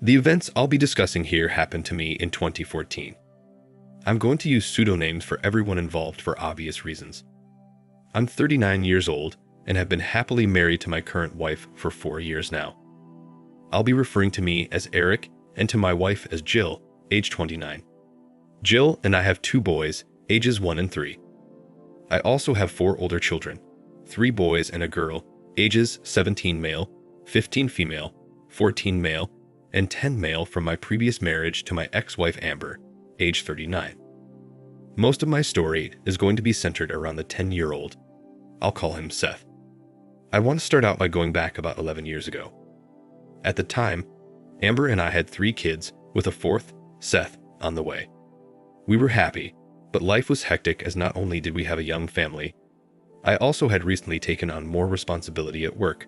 The events I'll be discussing here happened to me in 2014. I'm going to use pseudonyms for everyone involved for obvious reasons. I'm 39 years old and have been happily married to my current wife for 4 years now. I'll be referring to me as Eric and to my wife as Jill, age 29. Jill and I have 2 boys, ages 1 and 3. I also have 4 older children, 3 boys and a girl, ages 17 male, 15 female, 14 male, and 10 male from my previous marriage to my ex-wife Amber, age 39. Most of my story is going to be centered around the 10-year-old. I'll call him Seth. I want to start out by going back about 11 years ago. At the time, Amber and I had 3 kids with a 4th, Seth, on the way. We were happy, but life was hectic as not only did we have a young family, I also had recently taken on more responsibility at work.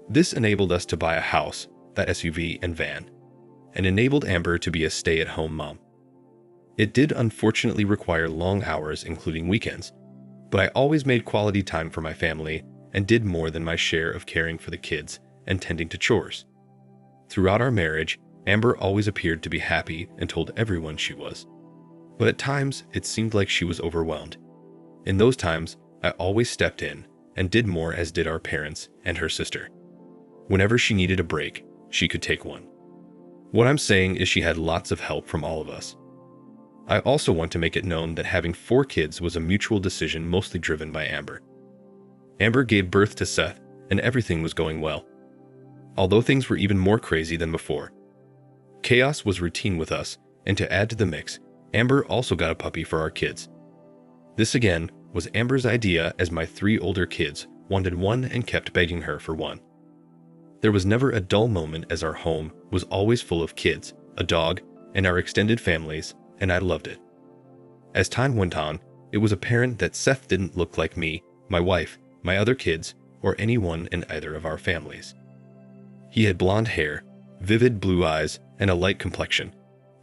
This enabled us to buy a house, that SUV and van, and enabled Amber to be a stay-at-home mom. It did unfortunately require long hours, including weekends, but I always made quality time for my family and did more than my share of caring for the kids and tending to chores. Throughout our marriage, Amber always appeared to be happy and told everyone she was. But at times, it seemed like she was overwhelmed. In those times, I always stepped in and did more, as did our parents and her sister. Whenever she needed a break, she could take one. What I'm saying is she had lots of help from all of us. I also want to make it known that having 4 kids was a mutual decision mostly driven by Amber. Amber gave birth to Seth, and everything was going well. Although things were even more crazy than before. Chaos was routine with us, and to add to the mix, Amber also got a puppy for our kids. This again was Amber's idea, as my 3 older kids wanted one and kept begging her for one. There was never a dull moment, as our home was always full of kids, a dog, and our extended families, and I loved it. As time went on, it was apparent that Seth didn't look like me, my wife, my other kids, or anyone in either of our families. He had blonde hair, vivid blue eyes, and a light complexion,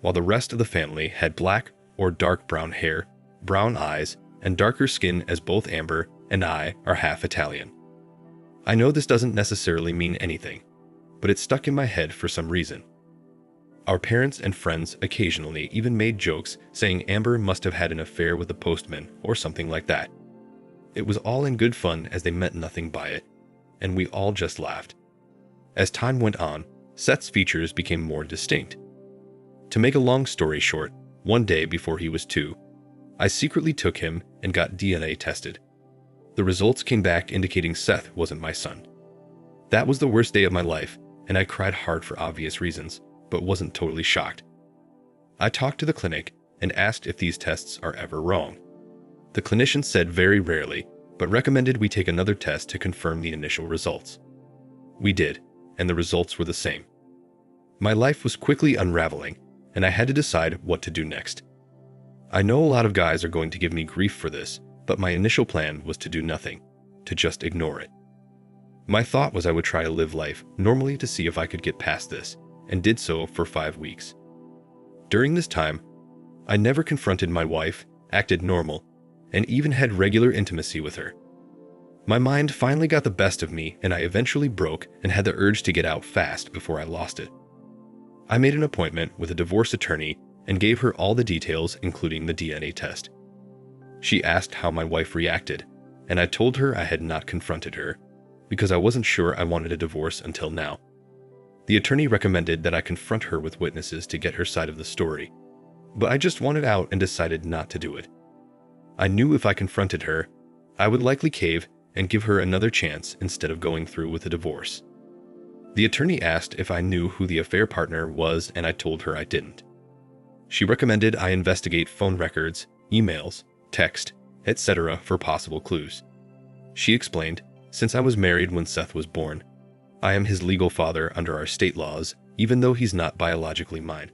while the rest of the family had black or dark brown hair, brown eyes, and darker skin, as both Amber and I are half Italian. I know this doesn't necessarily mean anything, but it stuck in my head for some reason. Our parents and friends occasionally even made jokes saying Amber must have had an affair with the postman or something like that. It was all in good fun, as they meant nothing by it, and we all just laughed. As time went on, Seth's features became more distinct. To make a long story short, one day before he was 2, I secretly took him and got DNA tested. The results came back indicating Seth wasn't my son. That was the worst day of my life, and I cried hard for obvious reasons, but wasn't totally shocked. I talked to the clinic and asked if these tests are ever wrong. The clinician said very rarely, but recommended we take another test to confirm the initial results. We did, and the results were the same. My life was quickly unraveling, and I had to decide what to do next. I know a lot of guys are going to give me grief for this, but my initial plan was to do nothing, to just ignore it. My thought was I would try to live life normally to see if I could get past this, and did so for 5 weeks. During this time, I never confronted my wife, acted normal, and even had regular intimacy with her. My mind finally got the best of me, and I eventually broke and had the urge to get out fast before I lost it. I made an appointment with a divorce attorney and gave her all the details, including the DNA test. She asked how my wife reacted, and I told her I had not confronted her, because I wasn't sure I wanted a divorce until now. The attorney recommended that I confront her with witnesses to get her side of the story, but I just wanted out and decided not to do it. I knew if I confronted her, I would likely cave and give her another chance instead of going through with a divorce. The attorney asked if I knew who the affair partner was, and I told her I didn't. She recommended I investigate phone records, emails, text, etc. for possible clues. She explained, since I was married when Seth was born, I am his legal father under our state laws, even though he's not biologically mine.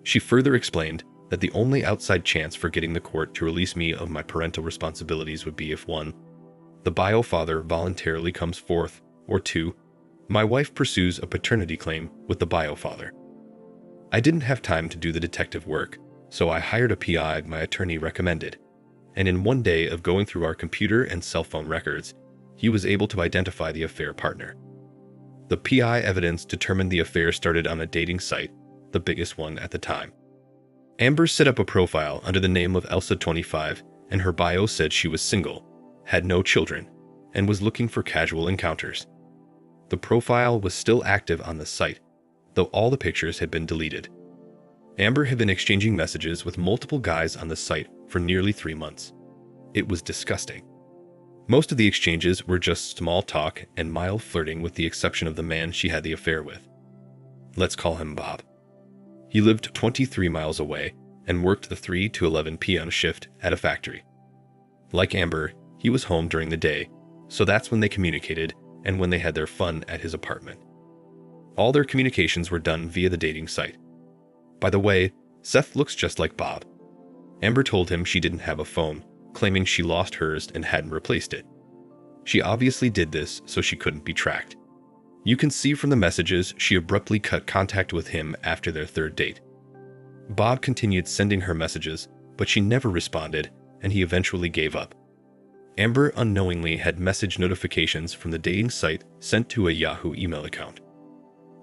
She further explained that the only outside chance for getting the court to release me of my parental responsibilities would be if 1, the bio father voluntarily comes forth, or 2, my wife pursues a paternity claim with the bio father. I didn't have time to do the detective work, so I hired a PI my attorney recommended, and in one day of going through our computer and cell phone records, he was able to identify the affair partner. The PI evidence determined the affair started on a dating site, the biggest one at the time. Amber set up a profile under the name of Elsa25, and her bio said she was single, had no children, and was looking for casual encounters. The profile was still active on the site, though all the pictures had been deleted. Amber had been exchanging messages with multiple guys on the site for nearly 3 months. It was disgusting. Most of the exchanges were just small talk and mild flirting with the exception of the man she had the affair with. Let's call him Bob. He lived 23 miles away and worked the 3 to 11 p.m. shift at a factory. Like Amber, he was home during the day, so that's when they communicated and when they had their fun at his apartment. All their communications were done via the dating site. By the way, Seth looks just like Bob. Amber told him she didn't have a phone, claiming she lost hers and hadn't replaced it. She obviously did this so she couldn't be tracked. You can see from the messages she abruptly cut contact with him after their 3rd date. Bob continued sending her messages, but she never responded, and he eventually gave up. Amber unknowingly had message notifications from the dating site sent to a Yahoo email account.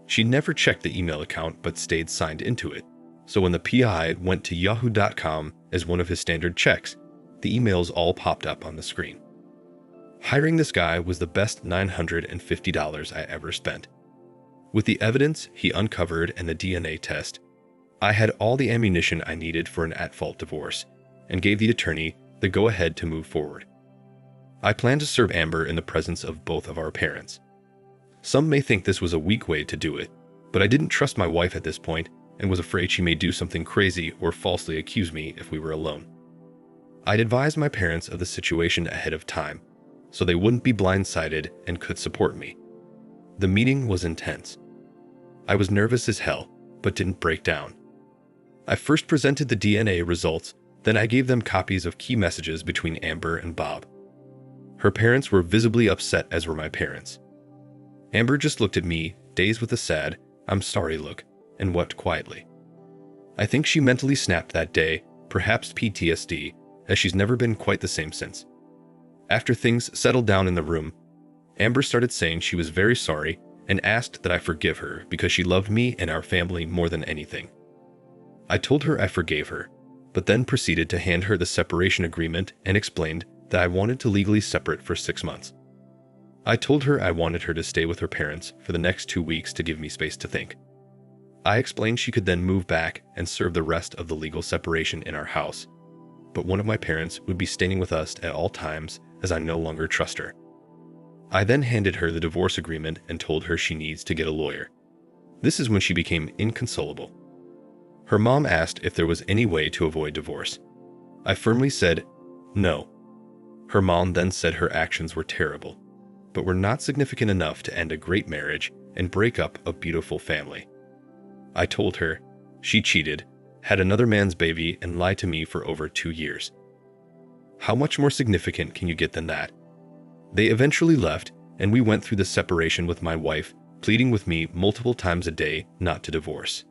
She never checked the email account but stayed signed into it, so when the PI went to yahoo.com as one of his standard checks, the emails all popped up on the screen. Hiring this guy was the best $950 I ever spent. With the evidence he uncovered and the DNA test, I had all the ammunition I needed for an at-fault divorce and gave the attorney the go-ahead to move forward. I planned to serve Amber in the presence of both of our parents. Some may think this was a weak way to do it, but I didn't trust my wife at this point and was afraid she may do something crazy or falsely accuse me if we were alone. I'd advised my parents of the situation ahead of time, so they wouldn't be blindsided and could support me. The meeting was intense. I was nervous as hell, but didn't break down. I first presented the DNA results, then I gave them copies of key messages between Amber and Bob. Her parents were visibly upset, as were my parents. Amber just looked at me, dazed with a sad, "I'm sorry" look, and wept quietly. I think she mentally snapped that day, perhaps PTSD, as she's never been quite the same since. After things settled down in the room, Amber started saying she was very sorry and asked that I forgive her because she loved me and our family more than anything. I told her I forgave her, but then proceeded to hand her the separation agreement and explained that I wanted to legally separate for 6 months. I told her I wanted her to stay with her parents for the next 2 weeks to give me space to think. I explained she could then move back and serve the rest of the legal separation in our house, but one of my parents would be staying with us at all times as I no longer trust her. I then handed her the divorce agreement and told her she needs to get a lawyer. This is when she became inconsolable. Her mom asked if there was any way to avoid divorce. I firmly said no. Her mom then said her actions were terrible, but were not significant enough to end a great marriage and break up a beautiful family. I told her she cheated, had another man's baby, and lied to me for over 2 years. How much more significant can you get than that? They eventually left, and we went through the separation with my wife, pleading with me multiple times a day not to divorce.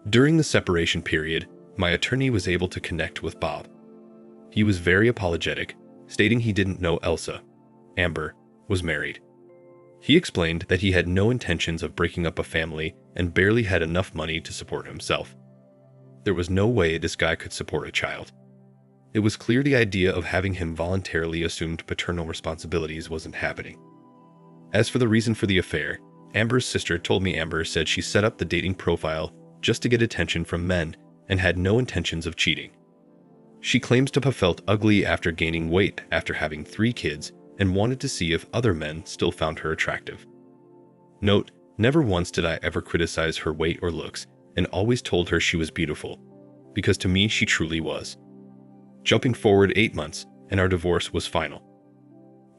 During the separation period, my attorney was able to connect with Bob. He was very apologetic, stating he didn't know Elsa, Amber, was married. He explained that he had no intentions of breaking up a family and barely had enough money to support himself. There was no way this guy could support a child. It was clear the idea of having him voluntarily assumed paternal responsibilities wasn't happening. As for the reason for the affair, Amber's sister told me Amber said she set up the dating profile just to get attention from men and had no intentions of cheating. She claims to have felt ugly after gaining weight after having 3 kids and wanted to see if other men still found her attractive. Note, never once did I ever criticize her weight or looks, and always told her she was beautiful, because to me she truly was. Jumping forward 8 months, and our divorce was final.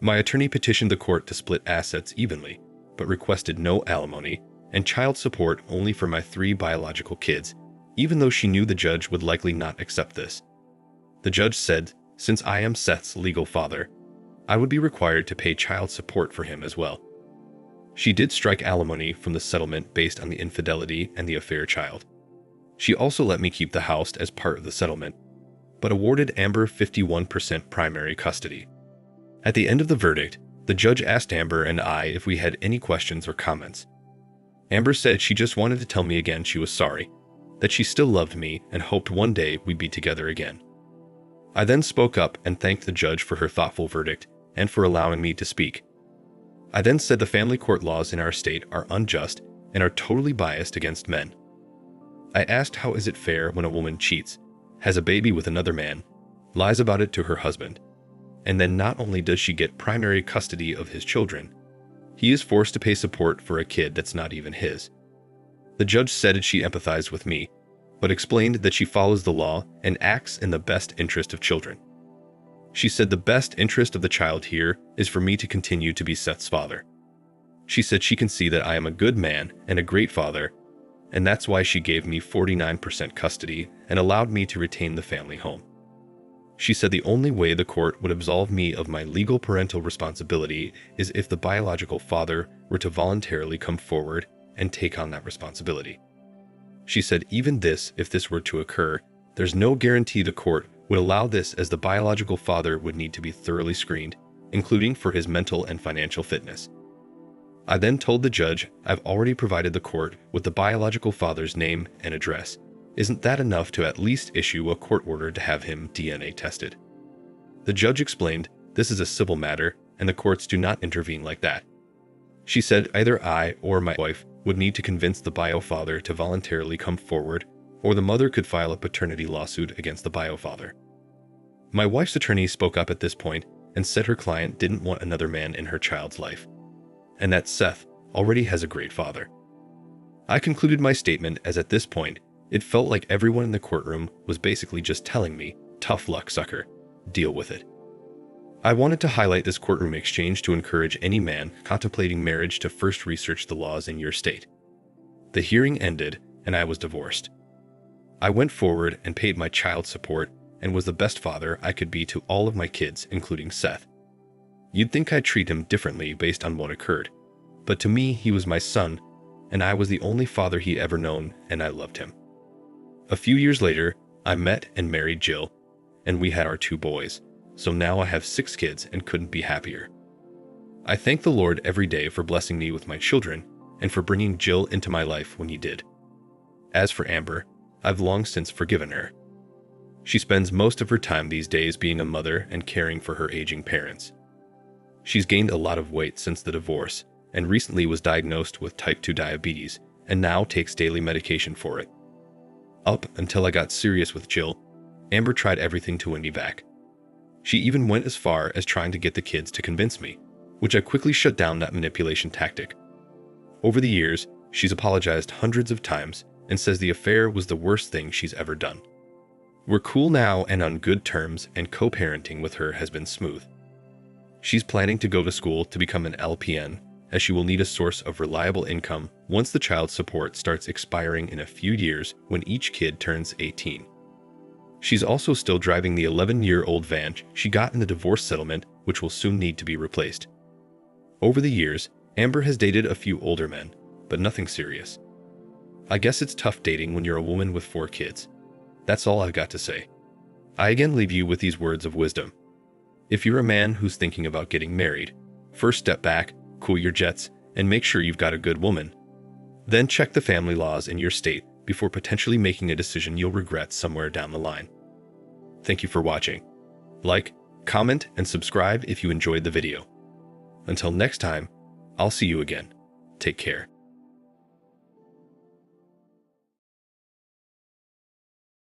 My attorney petitioned the court to split assets evenly, but requested no alimony and child support only for my 3 biological kids, even though she knew the judge would likely not accept this. The judge said, since I am Seth's legal father, I would be required to pay child support for him as well. She did strike alimony from the settlement based on the infidelity and the affair child. She also let me keep the house as part of the settlement, but awarded Amber 51% primary custody. At the end of the verdict, the The judge asked Amber and I if we had any questions or comments. Amber said she just wanted to tell me again she was sorry, that she still loved me and hoped one day we'd be together again. I then spoke up and thanked the judge for her thoughtful verdict and for allowing me to speak. I then said the family court laws in our state are unjust and are totally biased against men. I asked how is it fair when a woman cheats, has a baby with another man, lies about it to her husband, and then not only does she get primary custody of his children, he is forced to pay support for a kid that's not even his. The judge said she empathized with me, but explained that she follows the law and acts in the best interest of children. She said the best interest of the child here is for me to continue to be Seth's father. She said she can see that I am a good man and a great father, and that's why she gave me 49% custody and allowed me to retain the family home. She said the only way the court would absolve me of my legal parental responsibility is if the biological father were to voluntarily come forward and take on that responsibility. She said even if this were to occur, there's no guarantee the court would allow this, as the biological father would need to be thoroughly screened, including for his mental and financial fitness. I then told the judge I've already provided the court with the biological father's name and address. Isn't that enough to at least issue a court order to have him DNA tested? The judge explained this is a civil matter and the courts do not intervene like that. She said either I or my wife would need to convince the bio father to voluntarily come forward, or the mother could file a paternity lawsuit against the bio father. My wife's attorney spoke up at this point and said her client didn't want another man in her child's life, and that Seth already has a great father. I concluded my statement as at this point, it felt like everyone in the courtroom was basically just telling me, tough luck, sucker, deal with it. I wanted to highlight this courtroom exchange to encourage any man contemplating marriage to first research the laws in your state. The hearing ended and I was divorced. I went forward and paid my child support and was the best father I could be to all of my kids, including Seth. You'd think I'd treat him differently based on what occurred, but to me he was my son and I was the only father he'd ever known and I loved him. A few years later, I met and married Jill, and we had our 2 boys, so now I have 6 kids and couldn't be happier. I thank the Lord every day for blessing me with my children and for bringing Jill into my life when he did. As for Amber, I've long since forgiven her. She spends most of her time these days being a mother and caring for her aging parents. She's gained a lot of weight since the divorce and recently was diagnosed with type 2 diabetes and now takes daily medication for it. Up until I got serious with Jill, Amber tried everything to win me back. She even went as far as trying to get the kids to convince me, which I quickly shut down that manipulation tactic. Over the years, she's apologized hundreds of times and says the affair was the worst thing she's ever done. We're cool now and on good terms, and co-parenting with her has been smooth. She's planning to go to school to become an LPN, as she will need a source of reliable income once the child support starts expiring in a few years when each kid turns 18. She's also still driving the 11-year-old van she got in the divorce settlement, which will soon need to be replaced. Over the years, Amber has dated a few older men, but nothing serious. I guess it's tough dating when you're a woman with 4 kids. That's all I've got to say. I again leave you with these words of wisdom. If you're a man who's thinking about getting married, first step back, cool your jets, and make sure you've got a good woman. Then check the family laws in your state before potentially making a decision you'll regret somewhere down the line. Thank you for watching. Like, comment, and subscribe if you enjoyed the video. Until next time, I'll see you again. Take care.